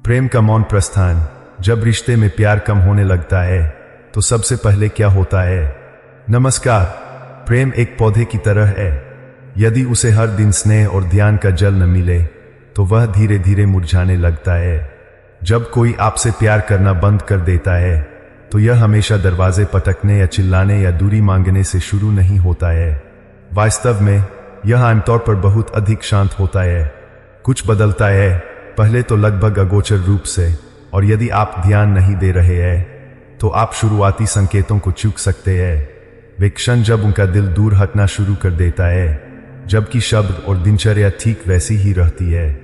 प्रेम का मौन प्रस्थान। जब रिश्ते में प्यार कम होने लगता है तो सबसे पहले क्या होता है? नमस्कार। प्रेम एक पौधे की तरह है। यदि उसे हर दिन स्नेह और ध्यान का जल न मिले तो वह धीरे धीरे मुरझाने लगता है। जब कोई आपसे प्यार करना बंद कर देता है तो यह हमेशा दरवाजे पटकने या चिल्लाने या दूरी मांगने से शुरू नहीं होता है। वास्तव में यह आमतौर पर बहुत अधिक शांत होता है। कुछ बदलता है, पहले तो लगभग अगोचर रूप से, और यदि आप ध्यान नहीं दे रहे हैं तो आप शुरुआती संकेतों को चूक सकते हैं। वे क्षण जब उनका दिल दूर हटना शुरू कर देता है, जबकि शब्द और दिनचर्या ठीक वैसी ही रहती है।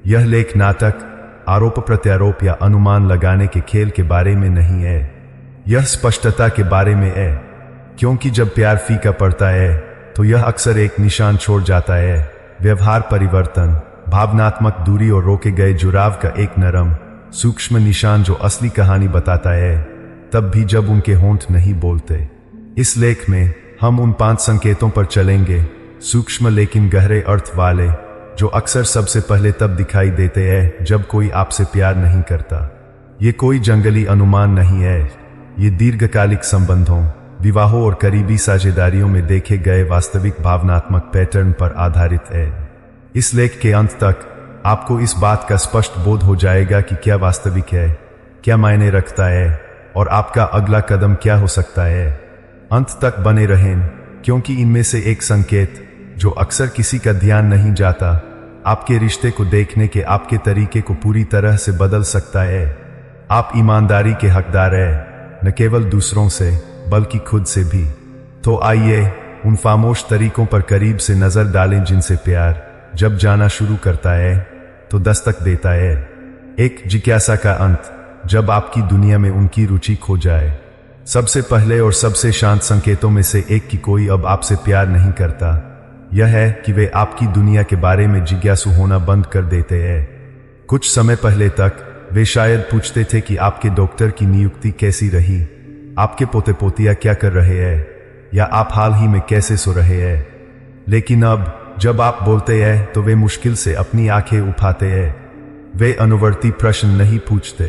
यह लेख नाटक, आरोप प्रत्यारोप या अनुमान लगाने के खेल के बारे में नहीं है। यह स्पष्टता के बारे में है, क्योंकि जब प्यार फीका पड़ता है तो यह अक्सर एक निशान छोड़ जाता है। व्यवहार परिवर्तन, भावनात्मक दूरी और रोके गए जुड़ाव का एक नरम, सूक्ष्म निशान जो असली कहानी बताता है, तब भी जब उनके होंठ नहीं बोलते। इस लेख में हम उन 5 संकेतों पर चलेंगे, सूक्ष्म लेकिन गहरे अर्थ वाले, जो अक्सर सबसे पहले तब दिखाई देते हैं जब कोई आपसे प्यार नहीं करता। ये कोई जंगली अनुमान नहीं है, ये दीर्घकालिक संबंधों, विवाहों और करीबी साझेदारियों में देखे गए वास्तविक भावनात्मक पैटर्न पर आधारित है। इस लेख के अंत तक आपको इस बात का स्पष्ट बोध हो जाएगा कि क्या वास्तविक है, क्या मायने रखता है और आपका अगला कदम क्या हो सकता है। अंत तक बने रहें, क्योंकि इनमें से एक संकेत जो अक्सर किसी का ध्यान नहीं जाता, आपके रिश्ते को देखने के आपके तरीके को पूरी तरह से बदल सकता है। आप ईमानदारी के हकदार हैं, न केवल दूसरों से बल्कि खुद से भी। तो आइए उन खामोश तरीकों पर करीब से नजर डालें जिनसे प्यार जब जाना शुरू करता है तो दस्तक देता है। एक जिज्ञासा का अंत, जब आपकी दुनिया में उनकी रुचि खो जाए। सबसे पहले और सबसे शांत संकेतों में से एक कि कोई अब आपसे प्यार नहीं करता, यह है कि वे आपकी दुनिया के बारे में जिज्ञासु होना बंद कर देते हैं। कुछ समय पहले तक वे शायद पूछते थे कि आपके डॉक्टर की नियुक्ति कैसी रही, आपके पोते पोतियां क्या कर रहे हैं, या आप हाल ही में कैसे सो रहे हैं। लेकिन अब जब आप बोलते हैं तो वे मुश्किल से अपनी आंखें उठाते हैं। वे अनुवर्ती प्रश्न नहीं पूछते,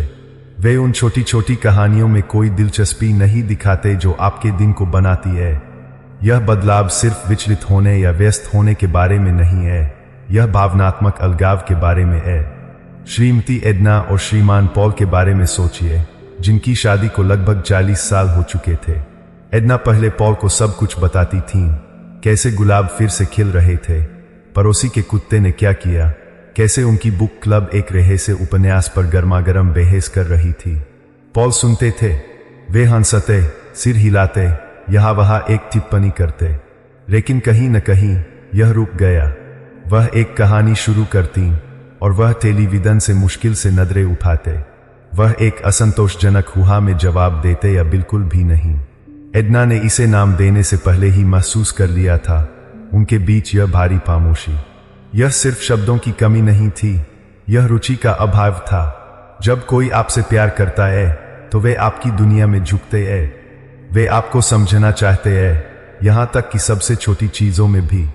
वे उन छोटी छोटी कहानियों में कोई दिलचस्पी नहीं दिखाते जो आपके दिन को बनाती है। यह बदलाव सिर्फ विचलित होने या व्यस्त होने के बारे में नहीं है, यह भावनात्मक अलगाव के बारे में है। श्रीमती एडना और श्रीमान पॉल के बारे में सोचिए, जिनकी शादी को लगभग 40 साल हो चुके थे। एडना पहले पॉल को सब कुछ बताती थीं, कैसे गुलाब फिर से खिल रहे थे, पड़ोसी के कुत्ते ने क्या किया, कैसे उनकी बुक क्लब एक रहस्य उपन्यास पर गर्मागर्म बहस कर रही थी। पॉल सुनते थे, वे हंसते, सिर हिलाते, यहाँ वहाँ एक टिप्पणी करते, लेकिन कहीं न कहीं यह रुक गया। वह एक कहानी शुरू करती और वह टेलीविजन से मुश्किल से नजरें उठाते। वह एक असंतोषजनक हुआ में जवाब देते या बिल्कुल भी नहीं। एडना ने इसे नाम देने से पहले ही महसूस कर लिया था, उनके बीच यह भारी खामोशी। यह सिर्फ शब्दों की कमी नहीं थी, यह रुचि का अभाव था। जब कोई आपसे प्यार करता है तो वे आपकी दुनिया में झुकते हैं, वे आपको समझना चाहते हैं, यहाँ तक कि सबसे छोटी चीजों में भी।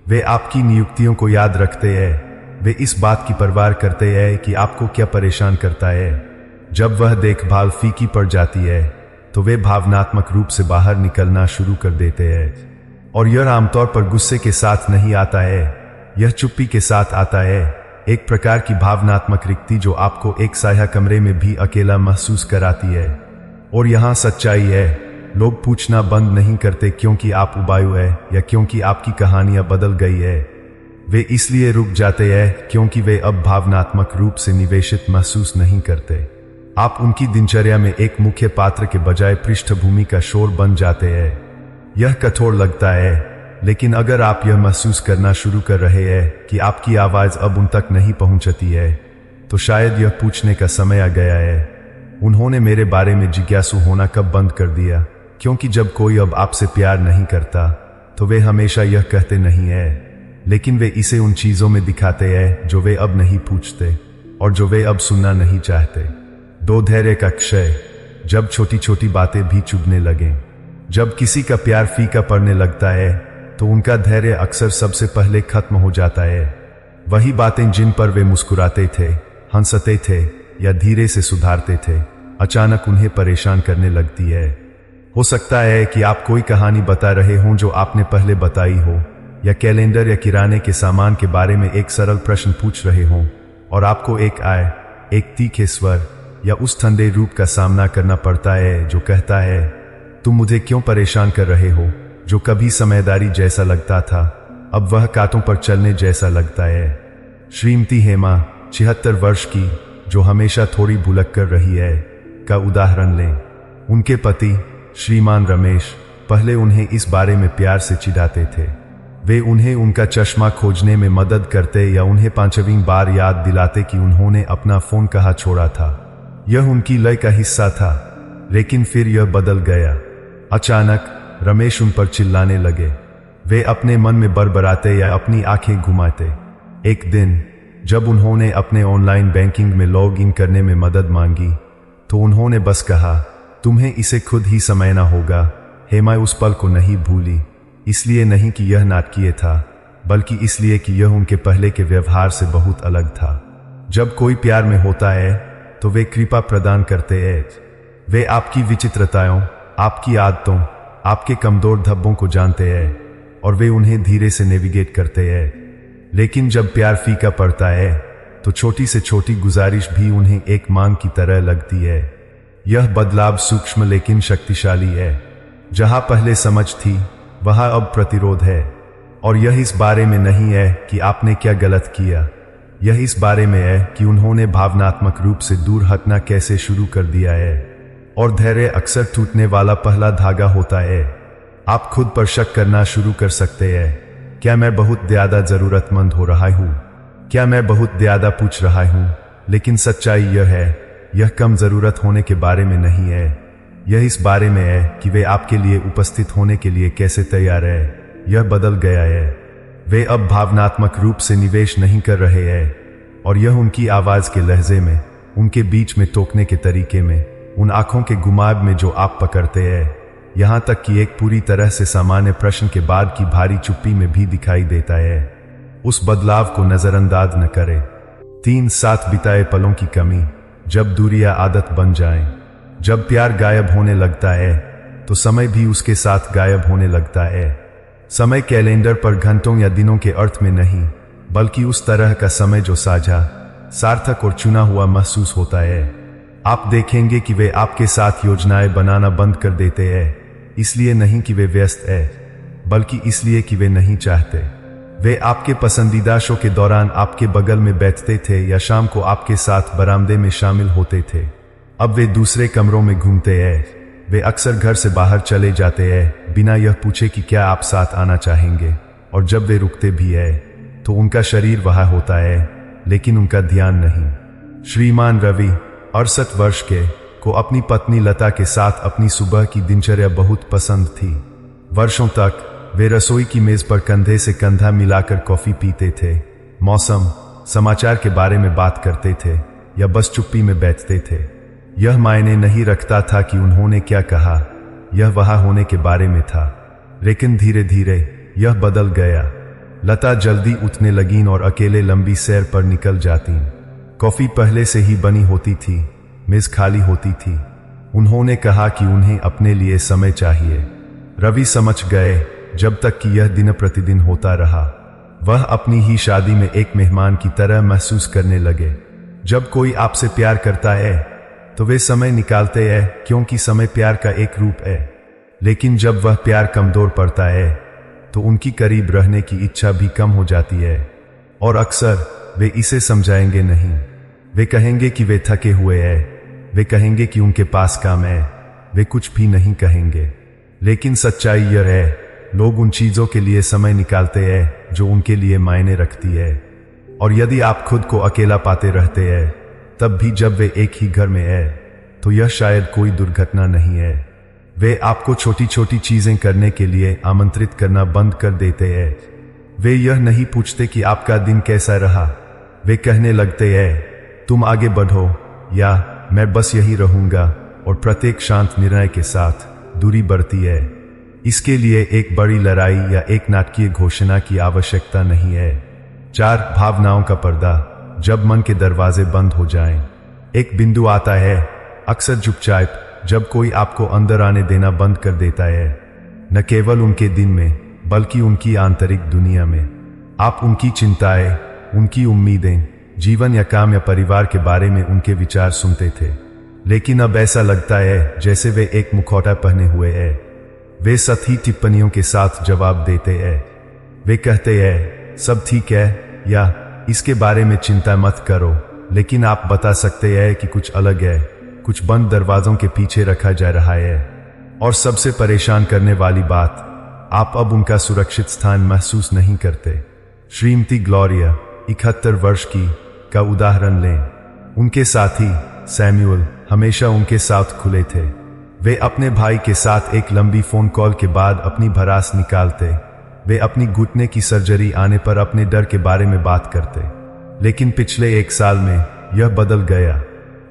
वे आपकी नियुक्तियों को याद रखते हैं, वे इस बात की परवाह करते हैं कि आपको क्या परेशान करता है। जब वह देखभाल फीकी पड़ जाती है तो वे भावनात्मक रूप से बाहर निकलना शुरू कर देते हैं। और यह आमतौर पर गुस्से के साथ नहीं आता है, यह चुप्पी के साथ आता है, एक प्रकार की भावनात्मक रिक्ति जो आपको एक साया कमरे में भी अकेला महसूस कराती है। और यहाँ सच्चाई है, लोग पूछना बंद नहीं करते क्योंकि आप उबायु है या क्योंकि आपकी कहानियां बदल गई है। वे इसलिए रुक जाते हैं क्योंकि वे अब भावनात्मक रूप से निवेशित महसूस नहीं करते। आप उनकी दिनचर्या में एक मुख्य पात्र के बजाय पृष्ठभूमि का शोर बन जाते हैं। यह कठोर लगता है, लेकिन अगर आप यह महसूस करना शुरू कर रहे हैं कि आपकी आवाज अब उन तक नहीं पहुंचती है, तो शायद यह पूछने का समय आ गया है, उन्होंने मेरे बारे में जिज्ञासु होना कब बंद कर दिया। क्योंकि जब कोई अब आपसे प्यार नहीं करता तो वे हमेशा यह कहते नहीं है, लेकिन वे इसे उन चीजों में दिखाते हैं जो वे अब नहीं पूछते और जो वे अब सुनना नहीं चाहते। 2 धैर्य का क्षय, जब छोटी छोटी बातें भी चुभने लगें। जब किसी का प्यार फीका पड़ने लगता है तो उनका धैर्य अक्सर सबसे पहले खत्म हो जाता है। वही बातें जिन पर वे मुस्कुराते थे, हंसते थे, या धीरे से सुधारते थे, अचानक उन्हें परेशान करने लगती है। हो सकता है कि आप कोई कहानी बता रहे हों जो आपने पहले बताई हो, या कैलेंडर या किराने के सामान के बारे में एक सरल प्रश्न पूछ रहे हों और आपको एक तीखे स्वर या उस ठंडे रूप का सामना करना पड़ता है जो कहता है, तुम मुझे क्यों परेशान कर रहे हो। जो कभी समझदारी जैसा लगता था, अब वह कांटों पर चलने जैसा लगता है। श्रीमती हेमा, 76 वर्ष की, जो हमेशा थोड़ी भुलक कर रही है, का उदाहरण लें। उनके पति श्रीमान रमेश पहले उन्हें इस बारे में प्यार से चिढ़ाते थे। वे उन्हें उनका चश्मा खोजने में मदद करते या उन्हें 5वीं बार याद दिलाते कि उन्होंने अपना फोन कहाँ छोड़ा था। यह उनकी लय का हिस्सा था, लेकिन फिर यह बदल गया। अचानक रमेश उन पर चिल्लाने लगे। वे अपने मन में बड़बड़ाते या अपनी आंखें घुमाते। एक दिन जब उन्होंने अपने ऑनलाइन बैंकिंग में लॉग इन करने में मदद मांगी, तो उन्होंने बस कहा, तुम्हें इसे खुद ही समझना होगा। हेमा उस पल को नहीं भूली, इसलिए नहीं कि यह नाटकीय था, बल्कि इसलिए कि यह उनके पहले के व्यवहार से बहुत अलग था। जब कोई प्यार में होता है तो वे कृपा प्रदान करते हैं। वे आपकी विचित्रताओं, आपकी आदतों, आपके कमजोर धब्बों को जानते हैं और वे उन्हें धीरे से नेविगेट करते हैं। लेकिन जब प्यार फीका पड़ता है तो छोटी से छोटी गुजारिश भी उन्हें एक मांग की तरह लगती है। यह बदलाव सूक्ष्म लेकिन शक्तिशाली है। जहां पहले समझ थी, वहां अब प्रतिरोध है। और यह इस बारे में नहीं है कि आपने क्या गलत किया, यह इस बारे में है कि उन्होंने भावनात्मक रूप से दूर हटना कैसे शुरू कर दिया है। और धैर्य अक्सर टूटने वाला पहला धागा होता है। आप खुद पर शक करना शुरू कर सकते हैं। क्या मैं बहुत ज्यादा जरूरतमंद हो रहा हूं? क्या मैं बहुत ज्यादा पूछ रहा हूं? लेकिन सच्चाई यह है, यह कम जरूरत होने के बारे में नहीं है। यह इस बारे में है कि वे आपके लिए उपस्थित होने के लिए कैसे तैयार है। यह बदल गया है। वे अब भावनात्मक रूप से निवेश नहीं कर रहे हैं, और यह उनकी आवाज के लहजे में, उनके बीच में टोकने के तरीके में, उन आंखों के घुमाव में जो आप पकड़ते हैं, यहां तक कि एक पूरी तरह से सामान्य प्रश्न के बाद की भारी चुप्पी में भी दिखाई देता है। उस बदलाव को नजरअंदाज न करें। 3 साथ बिताए पलों की कमी, जब दूरियां आदत बन जाएं। जब प्यार गायब होने लगता है तो समय भी उसके साथ गायब होने लगता है। समय कैलेंडर पर घंटों या दिनों के अर्थ में नहीं, बल्कि उस तरह का समय जो साझा, सार्थक और चुना हुआ महसूस होता है। आप देखेंगे कि वे आपके साथ योजनाएं बनाना बंद कर देते हैं, इसलिए नहीं कि वे व्यस्त हैं, बल्कि इसलिए कि वे नहीं चाहते। वे आपके पसंदीदा शो के दौरान आपके बगल में बैठते थे या शाम को आपके साथ बरामदे में शामिल होते थे। अब वे दूसरे कमरों में घूमते हैं। वे अक्सर घर से बाहर चले जाते हैं बिना यह पूछे कि क्या आप साथ आना चाहेंगे। और जब वे रुकते भी हैं तो उनका शरीर वहां होता है, लेकिन उनका ध्यान नहीं। श्रीमान रवि, 68 वर्ष के, को अपनी पत्नी लता के साथ अपनी सुबह की दिनचर्या बहुत पसंद थी। वर्षों तक वे रसोई की मेज पर कंधे से कंधा मिलाकर कॉफी पीते थे, मौसम, समाचार के बारे में बात करते थे या बस चुप्पी में बैठते थे। यह मायने नहीं रखता था कि उन्होंने क्या कहा, यह वहां होने के बारे में था। लेकिन धीरे धीरे यह बदल गया। लता जल्दी उठने लगीं और अकेले लंबी सैर पर निकल जातीं। कॉफी पहले से ही बनी होती थी, मेज खाली होती थी। उन्होंने कहा कि उन्हें अपने लिए समय चाहिए। रवि समझ गए, जब तक कि यह दिन प्रतिदिन होता रहा। वह अपनी ही शादी में एक मेहमान की तरह महसूस करने लगे। जब कोई आपसे प्यार करता है तो वे समय निकालते हैं, क्योंकि समय प्यार का एक रूप है। लेकिन जब वह प्यार कमजोर पड़ता है तो उनकी करीब रहने की इच्छा भी कम हो जाती है। और अक्सर वे इसे समझाएंगे नहीं। वे कहेंगे कि वे थके हुए हैं, वे कहेंगे कि उनके पास काम है, वे कुछ भी नहीं कहेंगे। लेकिन सच्चाई यह है, लोग उन चीजों के लिए समय निकालते हैं जो उनके लिए मायने रखती है। और यदि आप खुद को अकेला पाते रहते हैं, तब भी जब वे एक ही घर में है, तो यह शायद कोई दुर्घटना नहीं है। वे आपको छोटी छोटी चीजें करने के लिए आमंत्रित करना बंद कर देते हैं। वे यह नहीं पूछते कि आपका दिन कैसा रहा। वे कहने लगते हैं, तुम आगे बढ़ो, या मैं बस यही रहूंगा। और प्रत्येक शांत निर्णय के साथ दूरी बढ़ती है। इसके लिए एक बड़ी लड़ाई या एक नाटकीय घोषणा की आवश्यकता नहीं है। 4 भावनाओं का पर्दा, जब मन के दरवाजे बंद हो जाएं। एक बिंदु आता है, अक्सर चुपचाप, जब कोई आपको अंदर आने देना बंद कर देता है, न केवल उनके दिन में बल्कि उनकी आंतरिक दुनिया में। आप उनकी चिंताएं, उनकी उम्मीदें, जीवन या काम या परिवार के बारे में उनके विचार सुनते थे, लेकिन अब ऐसा लगता है जैसे वे एक मुखौटा पहने हुए हैं। वे सतही टिप्पणियों के साथ जवाब देते हैं। वे कहते हैं सब ठीक है या इसके बारे में चिंता मत करो, लेकिन आप बता सकते हैं कि कुछ अलग है, कुछ बंद दरवाजों के पीछे रखा जा रहा है। और सबसे परेशान करने वाली बात, आप अब उनका सुरक्षित स्थान महसूस नहीं करते। श्रीमती ग्लोरिया 71 वर्ष की का उदाहरण लें। उनके साथी सैमुअल हमेशा उनके साथ खुले थे। वे अपने भाई के साथ एक लंबी फोन कॉल के बाद अपनी भड़ास निकालते। वे अपनी घुटने की सर्जरी आने पर अपने डर के बारे में बात करते। लेकिन पिछले 1 साल में यह बदल गया।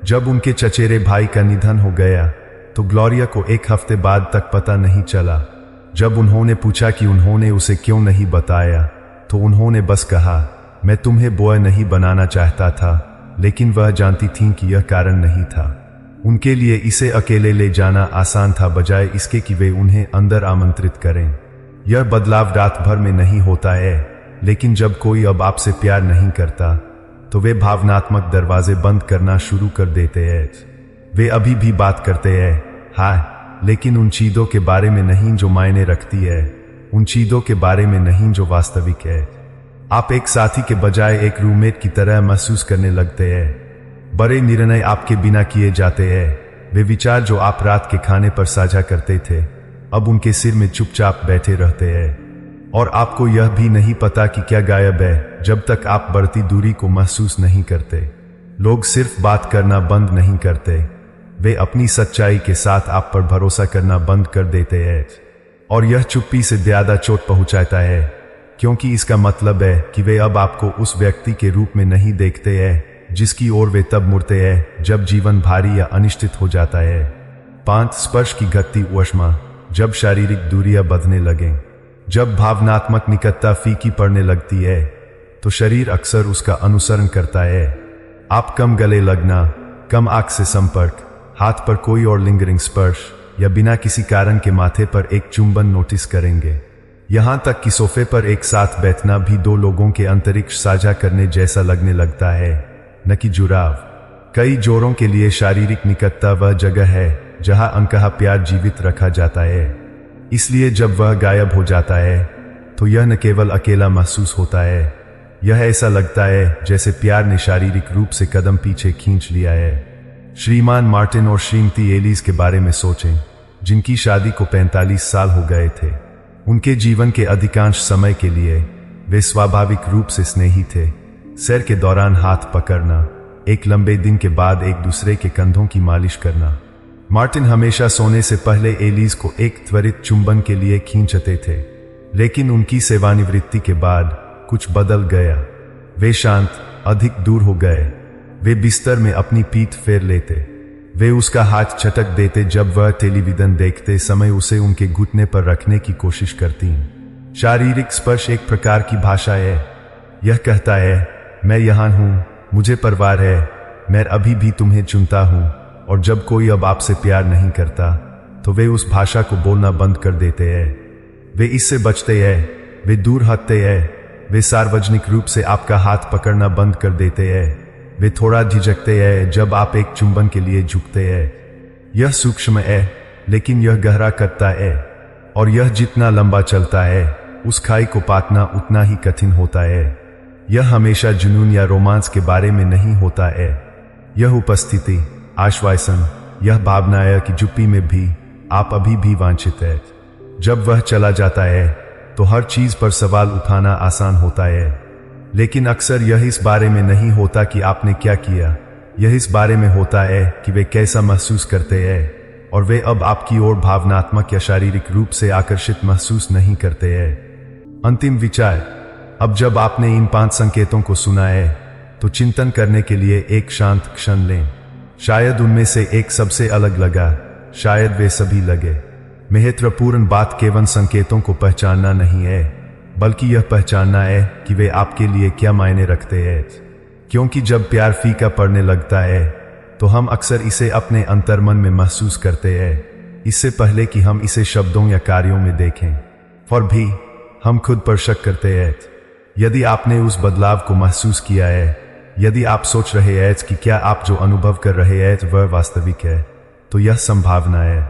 जब उनके चचेरे भाई का निधन हो गया तो ग्लोरिया को 1 हफ्ते बाद तक पता नहीं चला। जब उन्होंने पूछा कि उन्होंने उसे क्यों नहीं बताया, तो उन्होंने बस कहा, मैं तुम्हें बॉय नहीं बनाना चाहता था, लेकिन वह जानती थीं कि यह कारण नहीं था। उनके लिए इसे अकेले ले जाना आसान था, बजाय इसके कि वे उन्हें अंदर आमंत्रित करें। यह बदलाव रात भर में नहीं होता है, लेकिन जब कोई अब आपसे प्यार नहीं करता, तो वे भावनात्मक दरवाजे बंद करना शुरू कर देते हैं। वे अभी भी बात करते हैं, हाँ, लेकिन उन चीजों के बारे में नहीं जो मायने रखती है, उन चीजों के बारे में नहीं जो वास्तविक है। आप एक साथी के बजाय एक रूममेट की तरह महसूस करने लगते हैं। बड़े निर्णय आपके बिना किए जाते हैं। वे विचार जो आप रात के खाने पर साझा करते थे, अब उनके सिर में चुपचाप बैठे रहते हैं। और आपको यह भी नहीं पता कि क्या गायब है, जब तक आप बढ़ती दूरी को महसूस नहीं करते। लोग सिर्फ बात करना बंद नहीं करते, वे अपनी सच्चाई के साथ आप पर भरोसा करना बंद कर देते हैं। और यह चुप्पी से ज्यादा चोट पहुंचाता है, क्योंकि इसका मतलब है कि वे अब आपको उस व्यक्ति के रूप में नहीं देखते हैं जिसकी ओर वे तब मुड़ते हैं जब जीवन भारी या अनिश्चित हो जाता है। 5 स्पर्श की घटती ऊष्मा, जब शारीरिक दूरियां बढ़ने लगें, जब भावनात्मक निकटता फीकी पड़ने लगती है, तो शरीर अक्सर उसका अनुसरण करता है। आप कम गले लगना, कम आंख से संपर्क, हाथ पर कोई और लिंगरिंग स्पर्श या बिना किसी कारण के माथे पर एक चुंबन नोटिस करेंगे। यहां तक कि सोफे पर एक साथ बैठना भी 2 लोगों के अंतरिक्ष साझा करने जैसा लगने लगता है, न कि जुड़ाव। कई जोड़ों के लिए शारीरिक निकटता वह जगह है जहां अनकहा प्यार जीवित रखा जाता है। इसलिए जब वह गायब हो जाता है, तो यह न केवल अकेला महसूस होता है, यह ऐसा लगता है जैसे प्यार ने शारीरिक रूप से कदम पीछे खींच लिया है। श्रीमान मार्टिन और श्रीमती एलिस के बारे में सोचें, जिनकी शादी को 45 साल हो गए थे। उनके जीवन के अधिकांश समय के लिए वे स्वाभाविक रूप से स्नेही थे। सैर के दौरान हाथ पकड़ना, एक लंबे दिन के बाद एक दूसरे के कंधों की मालिश करना। मार्टिन हमेशा सोने से पहले एलिस को एक त्वरित चुंबन के लिए खींचते थे, लेकिन उनकी सेवानिवृत्ति के बाद कुछ बदल गया। वे शांत, अधिक दूर हो गए। वे बिस्तर में अपनी पीठ फेर लेते। वे उसका हाथ झटक देते जब वह टेलीविजन देखते समय उसे उनके घुटने पर रखने की कोशिश करती। शारीरिक स्पर्श एक प्रकार की भाषा है। यह कहता है, मैं यहाँ हूँ, मुझे परवाह है, मैं अभी भी तुम्हें चुनता हूँ। और जब कोई अब आपसे प्यार नहीं करता, तो वे उस भाषा को बोलना बंद कर देते हैं। वे इससे बचते हैं, वे दूर हटते हैं, वे सार्वजनिक रूप से आपका हाथ पकड़ना बंद कर देते हैं। वे थोड़ा झिझकते हैं जब आप एक चुंबन के लिए झुकते हैं। यह सूक्ष्म है, लेकिन यह गहरा करता है। और यह जितना लंबा चलता है, उस खाई को पाटना उतना ही कठिन होता है। यह हमेशा जुनून या रोमांस के बारे में नहीं होता है। यह उपस्थिति, आश्वासन, यह भावना है कि चुप्पी में भी आप अभी भी वांछित है। जब वह चला जाता है, तो हर चीज पर सवाल उठाना आसान होता है, लेकिन अक्सर यह इस बारे में नहीं होता कि आपने क्या किया। यह इस बारे में होता है कि वे कैसा महसूस करते हैं, और वे अब आपकी ओर भावनात्मक या शारीरिक रूप से आकर्षित महसूस नहीं करते हैं। अंतिम विचार, अब जब आपने इन 5 संकेतों को सुना है, तो चिंतन करने के लिए एक शांत क्षण लें। शायद उनमें से एक सबसे अलग लगा, शायद वे सभी लगे। महत्वपूर्ण बात केवल संकेतों को पहचानना नहीं है, बल्कि यह पहचानना है कि वे आपके लिए क्या मायने रखते हैं। क्योंकि जब प्यार फीका पड़ने लगता है, तो हम अक्सर इसे अपने अंतर्मन में महसूस करते हैं, इससे पहले कि हम इसे शब्दों या कार्यों में देखें। और भी हम खुद पर शक करते हैं। यदि आपने उस बदलाव को महसूस किया है, यदि आप सोच रहे हैं कि क्या आप जो अनुभव कर रहे हैं वह वास्तविक है, तो यह संभावना है।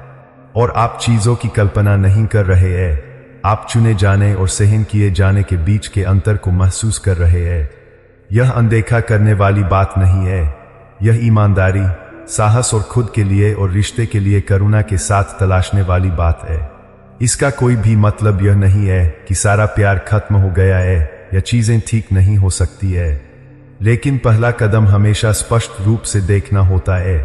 और आप चीजों की कल्पना नहीं कर रहे हैं, आप चुने जाने और सहन किए जाने के बीच के अंतर को महसूस कर रहे हैं। यह अनदेखा करने वाली बात नहीं है, यह ईमानदारी, साहस और खुद के लिए और रिश्ते के लिए करुणा के साथ तलाशने वाली बात है। इसका कोई भी मतलब यह नहीं है कि सारा प्यार खत्म हो गया है या चीजें ठीक नहीं हो सकती है, लेकिन पहला कदम हमेशा स्पष्ट रूप से देखना होता है,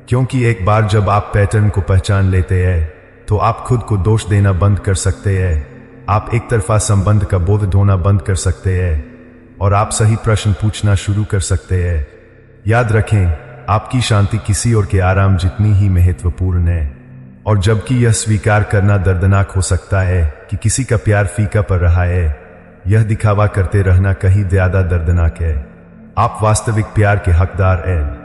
क्योंकि एक बार जब आप पैटर्न को पहचान लेते हैं तो आप खुद को दोष देना बंद कर सकते हैं, आप एक तरफा संबंध का बोझ ढोना बंद कर सकते हैं और आप सही प्रश्न पूछना शुरू कर सकते हैं। याद रखें, आपकी शांति किसी और के आराम जितनी ही महत्वपूर्ण है, और जबकि यह स्वीकार करना दर्दनाक हो सकता है कि किसी का प्यार फीका पड़ रहा है, यह दिखावा करते रहना कहीं ज्यादा दर्दनाक है। आप वास्तविक प्यार के हकदार हैं।